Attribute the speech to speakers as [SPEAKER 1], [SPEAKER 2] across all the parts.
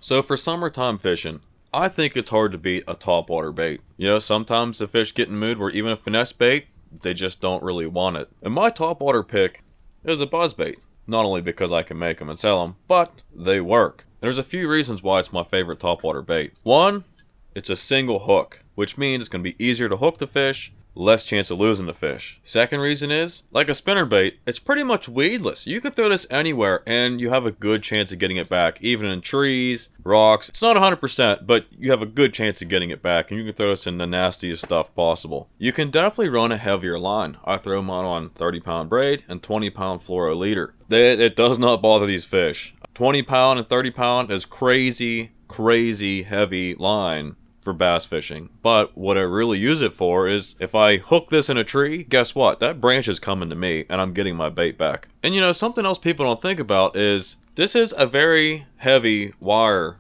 [SPEAKER 1] So for summertime fishing, I think it's hard to beat a topwater bait. You know, sometimes the fish get in a mood where even a finesse bait, they just don't really want it. And my topwater pick is a buzzbait. Not only because I can make them and sell them, but they work. And there's a few reasons why it's my favorite topwater bait. One, it's a single hook, which means it's going to be easier to hook the fish, less chance of losing the fish. Second reason is, like a spinnerbait, it's pretty much weedless. You can throw this anywhere and you have a good chance of getting it back, even in trees, rocks. It's not 100%, but you have a good chance of getting it back, and you can throw this in the nastiest stuff possible. You can definitely run a heavier line. I throw mine on 30-pound braid and 20-pound fluoro leader. It does not bother these fish. 20-pound and 30-pound is crazy heavy line for bass fishing. But what I really use it for is if I hook this in a tree, guess what? That branch is coming to me and I'm getting my bait back. And you know, something else people don't think about is this is a very heavy wire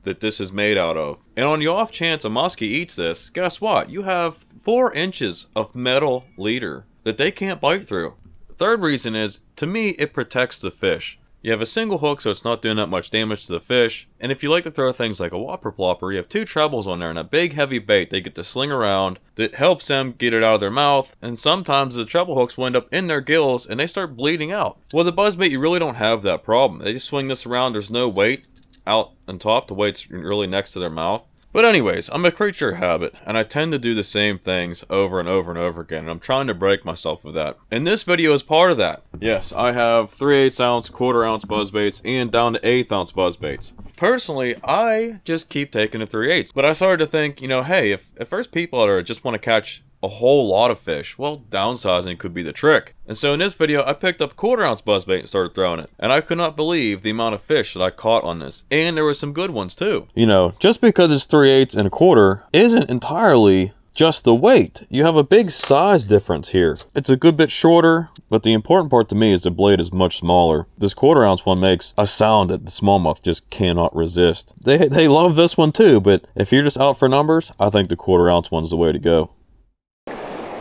[SPEAKER 1] that this is made out of. And on the off chance a muskie eats this, guess what? You have 4 inches of metal leader that they can't bite through. The third reason is, to me, it protects the fish. You have a single hook, so it's not doing that much damage to the fish. And if you like to throw things like a whopper plopper, you have 2 trebles on there and a big heavy bait they get to sling around that helps them get it out of their mouth. And sometimes the treble hooks will end up in their gills and they start bleeding out. Well, the buzzbait, you really don't have that problem. They just swing this around, there's no weight out on top, the weight's really next to their mouth. But anyways, I'm a creature of habit, and I tend to do the same things over and over and over again, and I'm trying to break myself with that. And this video is part of that. Yes, I have 3/8 ounce, 1/4 ounce buzzbaits, and down to 1/8 ounce buzzbaits. Personally, I just keep taking the 3/8. But I started to think, you know, hey, if there's people out there that just want to catch a whole lot of fish, well, downsizing could be the trick. And so in this video, I picked up 1/4 ounce buzzbait and started throwing it. And I could not believe the amount of fish that I caught on this. And there were some good ones too. You know, just because it's 3/8 and 1/4 isn't entirely just the weight. You have a big size difference here. It's a good bit shorter, but the important part to me is the blade is much smaller. This 1/4 ounce one makes a sound that the smallmouth just cannot resist. They love this one too, but if you're just out for numbers, I think the 1/4 ounce one's the way to go.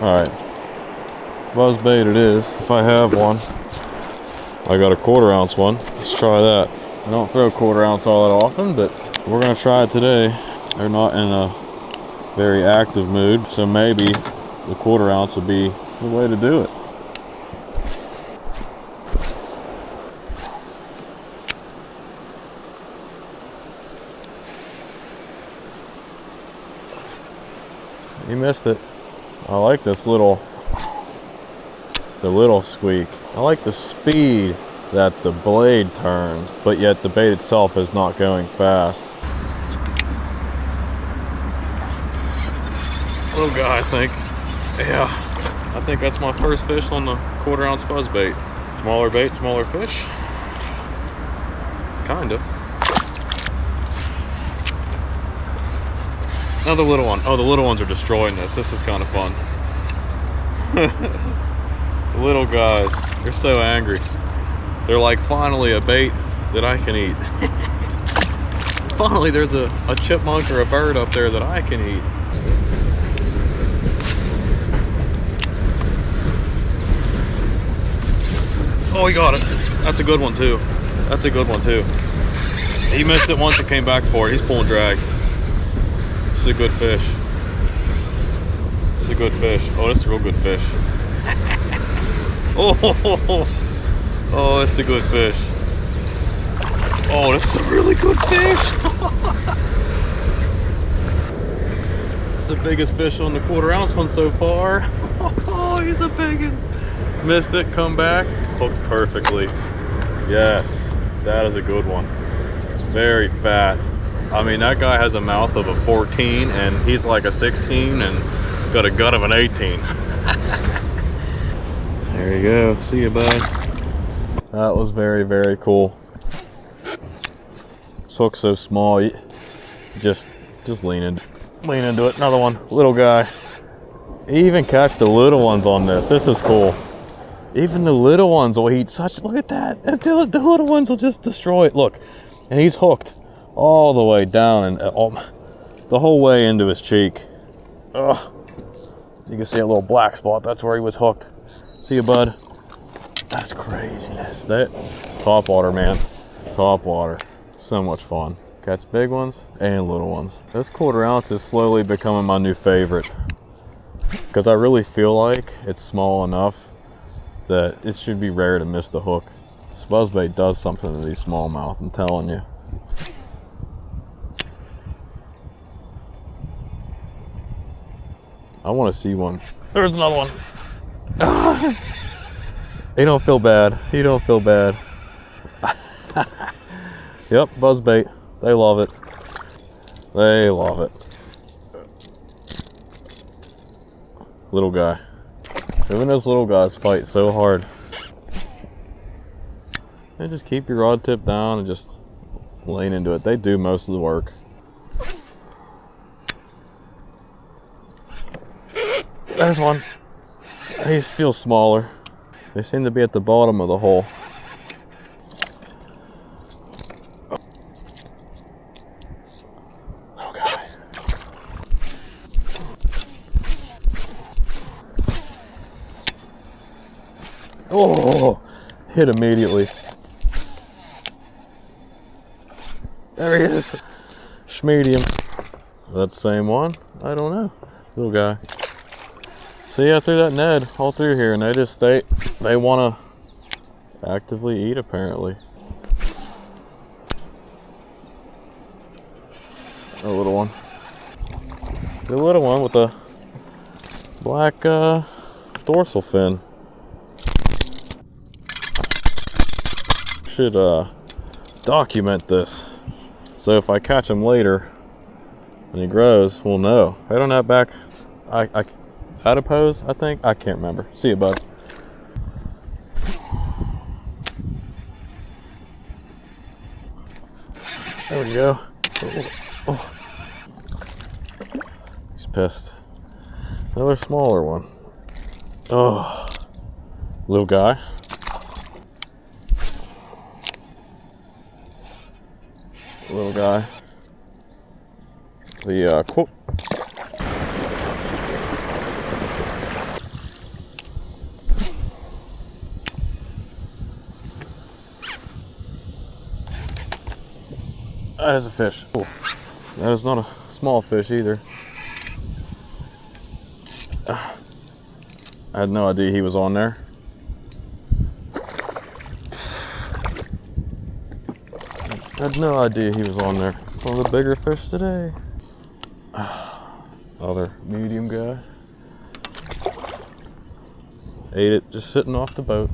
[SPEAKER 1] Alright, buzzbait it is. If I have one, I got a 1/4 ounce one. Let's try that. I don't throw 1/4 ounce all that often, but we're gonna try it today. They're not in a very active mood, so maybe the 1/4 ounce will be the way to do it. You missed it. I like this little squeak. I like the speed that the blade turns, but yet the bait itself is not going fast. Little guy, I think. Yeah, I think that's my first fish on the 1/4 ounce buzzbait. Smaller bait, smaller fish. Kinda. Another little one. Oh, the little ones are destroying this. This is kind of fun. The little guys, they're so angry. They're like, finally a bait that I can eat. Finally there's a chipmunk or a bird up there that I can eat. Oh, he got it. That's a good one too. That's a good one too. He missed it once and came back for it. He's pulling drag. This is a good fish. This is a good fish. Oh, this is a real good fish. Oh, this is a good fish. Oh, this is a really good fish. It's the biggest fish on the 1/4 ounce one so far. Oh, he's a big one. Missed it, come back, hooked perfectly. Yes, that is a good one. Very fat. I mean, that guy has a mouth of a 14 and he's like a 16 and got a gut of an 18. There you go. See you, bud. That was very cool. This hook's so small, you just lean into it. Another one, little guy. You even catch the little ones on this. This is cool. Even the little ones will eat such, look at that. The little ones will just destroy it. Look, and he's hooked all the way down and the whole way into his cheek. Ugh. You can see a little black spot. That's where he was hooked. See you, bud. That's craziness. That Topwater, man. Topwater. So much fun. Catch big ones and little ones. This 1/4 ounce is slowly becoming my new favorite because I really feel like it's small enough that it should be rare to miss the hook. This buzzbait does something to these smallmouth, I'm telling you. I want to see one. There's another one. He don't feel bad. He don't feel bad. Yep, buzzbait. They love it. They love it. Little guy. Even those little guys fight so hard. And just keep your rod tip down and just lean into it. They do most of the work. There's one. He feels smaller. They seem to be at the bottom of the hole. Okay. Oh, hit immediately. There he is. Schmedium. That same one? I don't know. Little guy. See, I threw that Ned all through here, and they want to actively eat, apparently. A little one. The little one with a black dorsal fin. Should document this, so if I catch him later and he grows, we'll know. I don't have back. I adipose, I think. I can't remember. See you, bud. There we go. Oh. He's pissed. Another smaller one. Oh, little guy. Little guy. The quote. That is a fish. Oh, that is not a small fish either. I had no idea he was on there. I had no idea he was on there. It's one of the bigger fish today. Other medium guy. Ate it just sitting off the boat.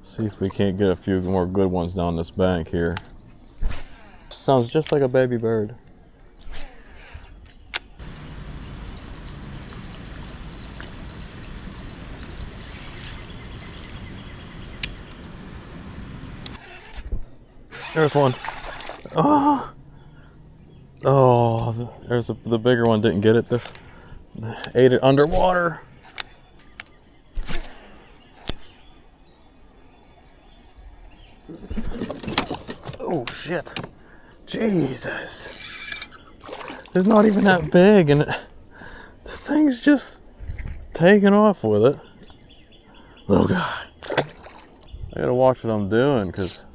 [SPEAKER 1] See if we can't get a few more good ones down this bank here. Sounds just like a baby bird. There's one. Oh, oh, there's the bigger one. Didn't get it. This ate it underwater. Oh shit! Jesus, it's not even that big, and the thing's just taking off with it. Little guy. I gotta watch what I'm doing, cause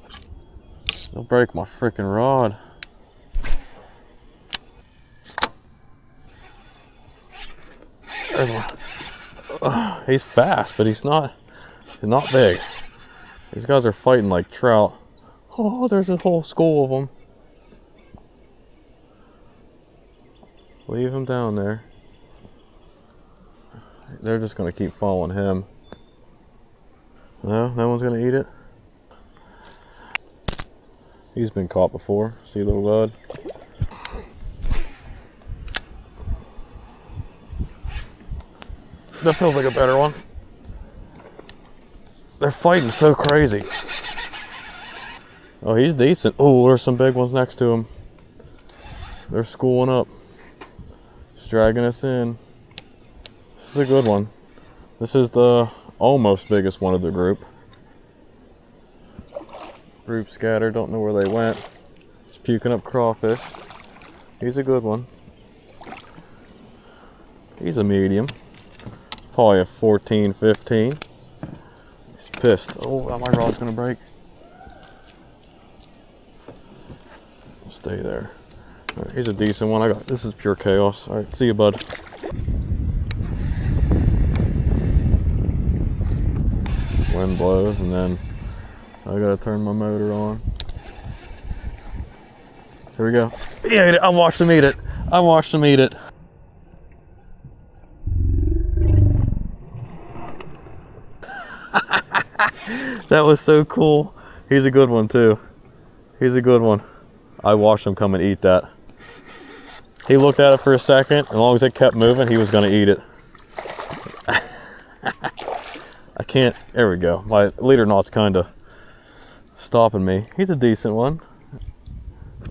[SPEAKER 1] it'll break my freaking rod. There's one. He's fast, but he's not big. These guys are fighting like trout. Oh, there's a whole school of them. Leave him down there. They're just gonna keep following him. No, no one's gonna eat it. He's been caught before. See, little bud. That feels like a better one. They're fighting so crazy. Oh, he's decent. Oh, there's some big ones next to him. They're schooling up. Just dragging us in. This is a good one. This is the almost biggest one of the group. Group scattered, don't know where they went. Just puking up crawfish. He's a good one. He's a medium. Probably a 14, 15. He's pissed. Oh, my rod's gonna break. Stay there. All right, he's a decent one. This is pure chaos. All right, see you, bud. Wind blows, and then I gotta turn my motor on. Here we go. Yeah, I watched him eat it. I watched him eat it. That was so cool. He's a good one too. He's a good one. I watched him come and eat that. He looked at it for a second. As long as it kept moving, he was gonna eat it. I can't, there we go. My leader knot's kind of stopping me. He's a decent one.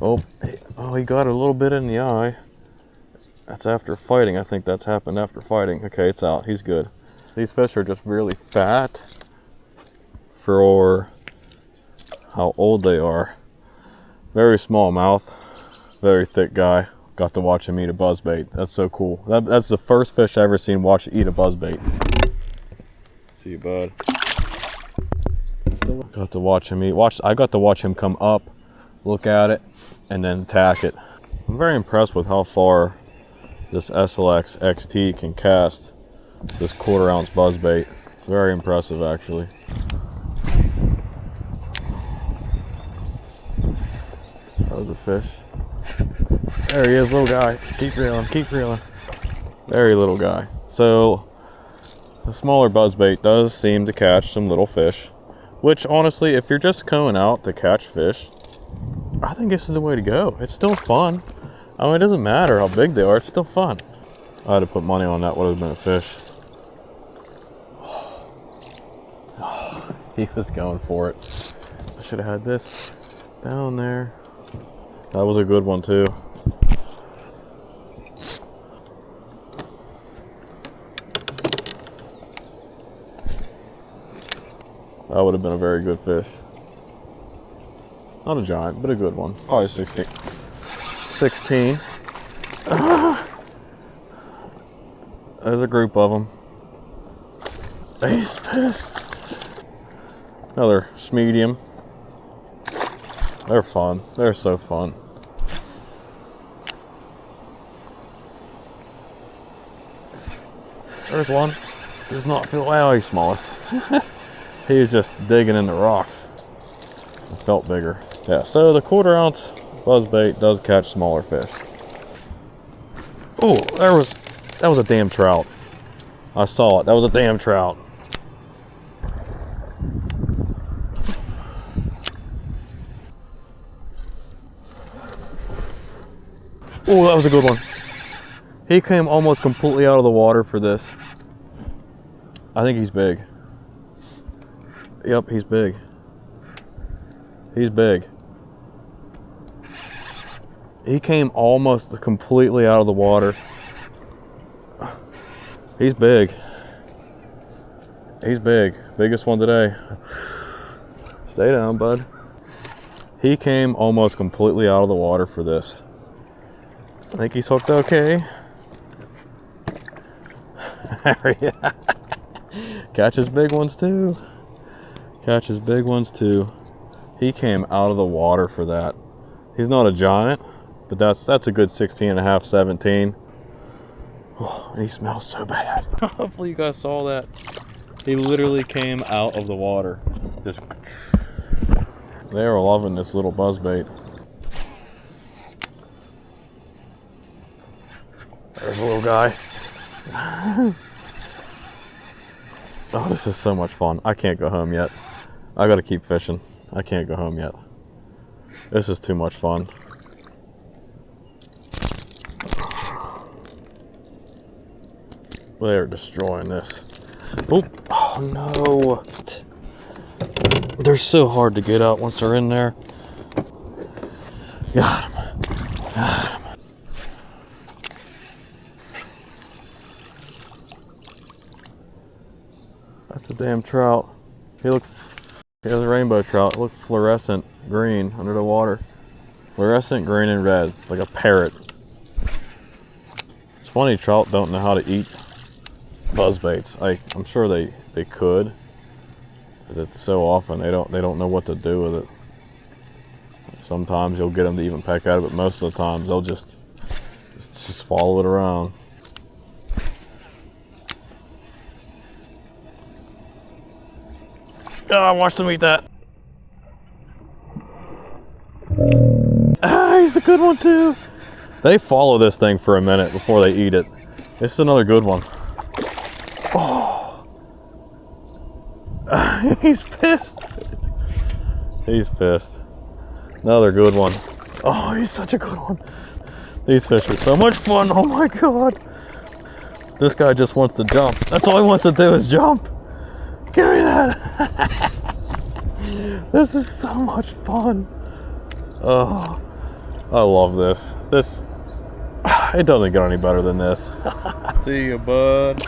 [SPEAKER 1] Oh, he got a little bit in the eye. That's after fighting. I think that's happened after fighting. Okay, it's out. He's good. These fish are just really fat for how old they are. Very small mouth, very thick guy. Got to watch him eat a buzzbait. That's so cool. That's the first fish I ever seen eat a buzzbait. See you, bud. Got to watch him eat. I got to watch him come up, look at it, and then attack it. I'm very impressed with how far this SLX XT can cast this 1/4 ounce buzzbait. It's very impressive, actually. That was a fish. There he is, little guy. Keep reeling, keep reeling. Very little guy. So the smaller buzzbait does seem to catch some little fish, which honestly, if you're just going out to catch fish, I think this is the way to go. It's still fun. I mean, it doesn't matter how big they are, it's still fun. I had to put money on that would have been a fish. Oh, he was going for it. I should have had this down there. That was a good one too. That would have been a very good fish. Not a giant, but a good one. Probably 16. 16. There's a group of them. He's pissed. Another medium. They're fun. They're so fun. There's one. Does not feel, well, he's smaller. He's just digging in the rocks. It felt bigger. Yeah, so the 1/4 ounce buzzbait does catch smaller fish. Oh, that was a damn trout. I saw it. That was a damn trout. Oh, that was a good one. He came almost completely out of the water for this. I think he's big. Yep, he's big. He's big. He came almost completely out of the water. He's big. He's big. Biggest one today. Stay down, bud. He came almost completely out of the water for this. I think he's hooked okay. Catches big ones too. Catches big ones too. He came out of the water for that. He's not a giant, but that's a good 16.5, 17. Oh, and he smells so bad. Hopefully you guys saw that. He literally came out of the water. Just, they are loving this little buzzbait. There's a little guy. Oh, this is so much fun. I can't go home yet. I gotta keep fishing. I can't go home yet. This is too much fun. They're destroying this. Oh, oh no. They're so hard to get out once they're in there. Got him. Got him. That's a damn trout. He was a rainbow trout. It looked fluorescent green under the water. Fluorescent green and red, like a parrot. It's funny trout don't know how to eat buzzbaits. I'm sure they could, because it's so often they don't know what to do with it. Sometimes you'll get them to even peck at it, but most of the time they'll just follow it around. Oh, watch them eat that. Ah, he's a good one too. They follow this thing for a minute before they eat it. This is another good one. Oh, he's pissed. He's pissed. Another good one. Oh, he's such a good one. These fish are so much fun. Oh my God. This guy just wants to jump. That's all he wants to do is jump. Give me that. This is so much fun. Oh, I love this. It doesn't get any better than this. See ya, bud.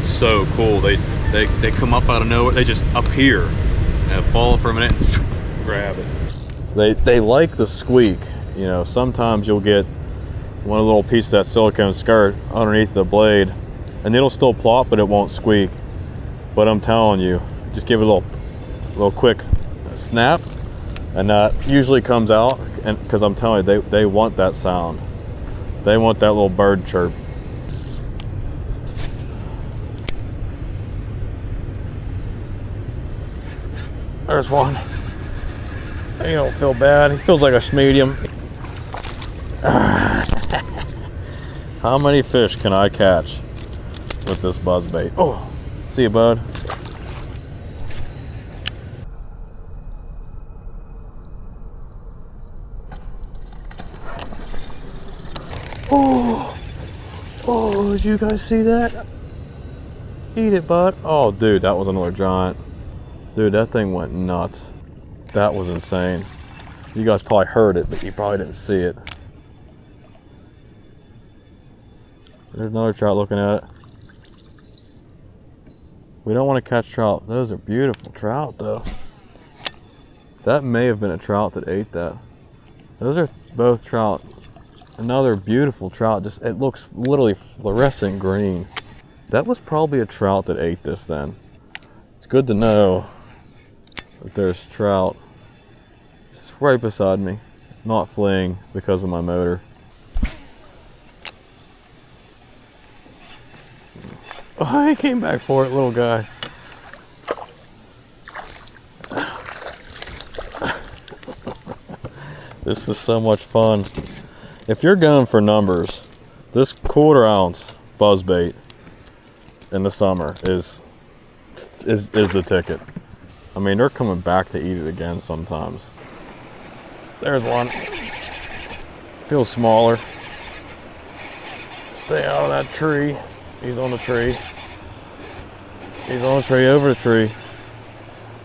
[SPEAKER 1] So cool. They come up out of nowhere. They just appear and fall for a minute and grab it. They like the squeak. You know, sometimes you'll get one of the little pieces of that silicone skirt underneath the blade and it'll still plop, but it won't squeak. But I'm telling you, just give it a little quick snap and that usually comes out, and because I'm telling you, they want that sound. They want that little bird chirp. There's one. He don't feel bad. He feels like a medium. How many fish can I catch with this buzzbait? Oh, see you, bud. Oh, did you guys see that? Eat it, bud. Oh, dude, that was another giant. Dude, that thing went nuts. That was insane. You guys probably heard it, but you probably didn't see it. There's another trout looking at it. We don't want to catch trout. Those are beautiful trout, though. That may have been a trout that ate that. Those are both trout. Another beautiful trout. Just, it looks literally fluorescent green. That was probably a trout that ate this then. It's good to know that there's trout just right beside me, not fleeing because of my motor. Oh, he came back for it, little guy. This is so much fun. If you're going for numbers, this 1/4 ounce buzzbait in the summer is the ticket. I mean, they're coming back to eat it again sometimes. There's one. Feels smaller. Stay out of that tree. He's on the tree. He's on the tree, over the tree.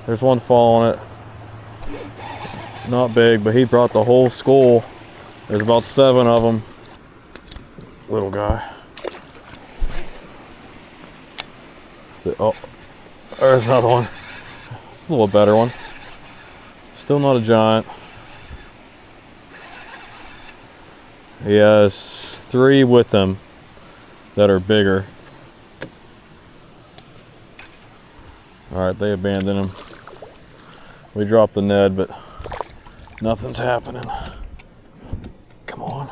[SPEAKER 1] There's one following it. Not big, but he brought the whole school. There's about 7 of them. Little guy. Oh, there's another one. It's a little better one. Still not a giant. He has 3 with him that are bigger. Alright, they abandoned him. We dropped the Ned, but nothing's happening. Come on.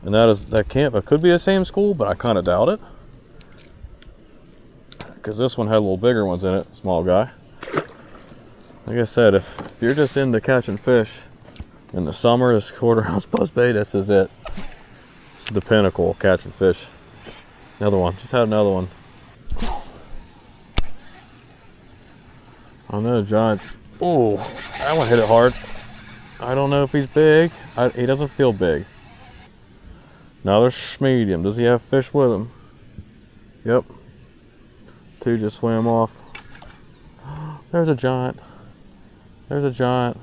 [SPEAKER 1] And that could be the same school, but I kind of doubt it. Because this one had little bigger ones in it, small guy. Like I said, if you're just into catching fish in the summer, this 1/4 ounce buzzbait, this is it. This is the pinnacle of catching fish. Another one, just had another one. I know, giants. Oh, that one hit it hard. I don't know if he's big. He doesn't feel big. Another medium. Does he have fish with him? Yep. 2 just swam off. There's a giant. There's a giant.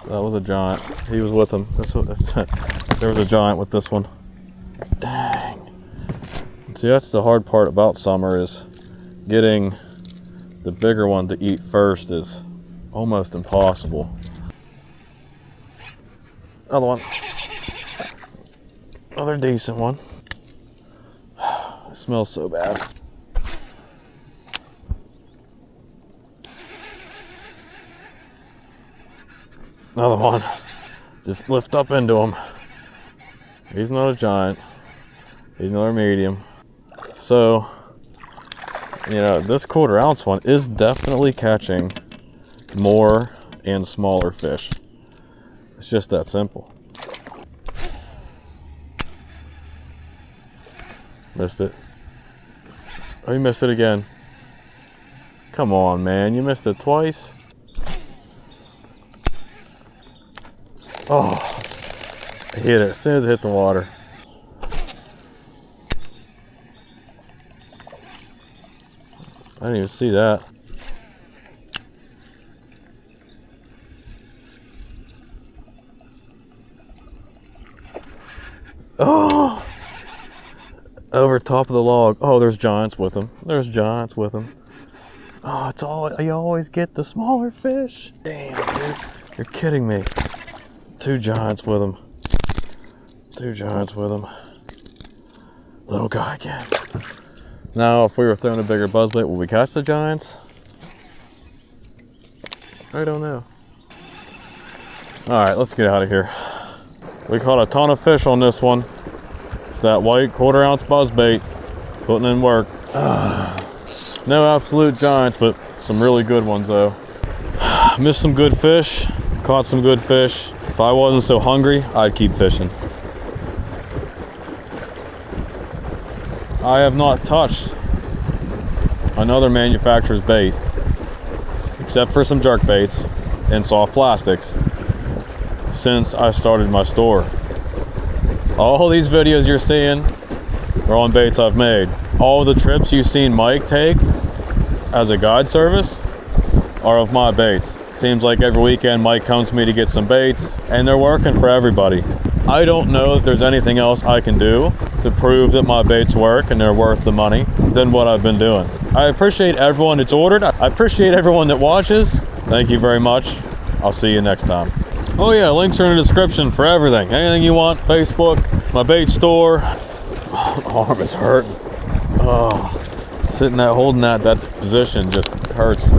[SPEAKER 1] That was a giant. He was with him. There was a giant with this one. Dang. See, that's the hard part about summer, is getting the bigger one to eat first is almost impossible. Another one. Another decent one. It smells so bad. Another one. Just lift up into him. He's not a giant. He's another medium. So, you know, this 1/4 ounce one is definitely catching more and smaller fish. It's just that simple. Missed it. Oh, you missed it again. Come on, man. You missed it twice. Oh, I hit it as soon as it hit the water. I didn't even see that. Oh, over top of the log. Oh, there's giants with them. There's giants with them. Oh, it's all, you always get the smaller fish. Damn, dude, you're kidding me. 2 giants with them. 2 giants with them. Little guy again. Now, if we were throwing a bigger buzzbait, will we catch the giants? I don't know. All right, let's get out of here. We caught a ton of fish on this one. It's that white 1/4 ounce buzzbait, putting in work. No absolute giants, but some really good ones though. Missed some good fish, caught some good fish. If I wasn't so hungry, I'd keep fishing. I have not touched another manufacturer's bait, except for some jerk baits and soft plastics, since I started my store. All these videos you're seeing are on baits I've made. All the trips you've seen Mike take as a guide service are of my baits. Seems like every weekend Mike comes to me to get some baits, and they're working for everybody. I don't know if there's anything else I can do to prove that my baits work and they're worth the money than what I've been doing. I appreciate everyone that's ordered. I appreciate everyone that watches. Thank you very much. I'll see you next time. Oh yeah, links are in the description for everything. Anything you want, Facebook, my bait store. Oh, the arm is hurting. Oh, sitting there holding that position just hurts.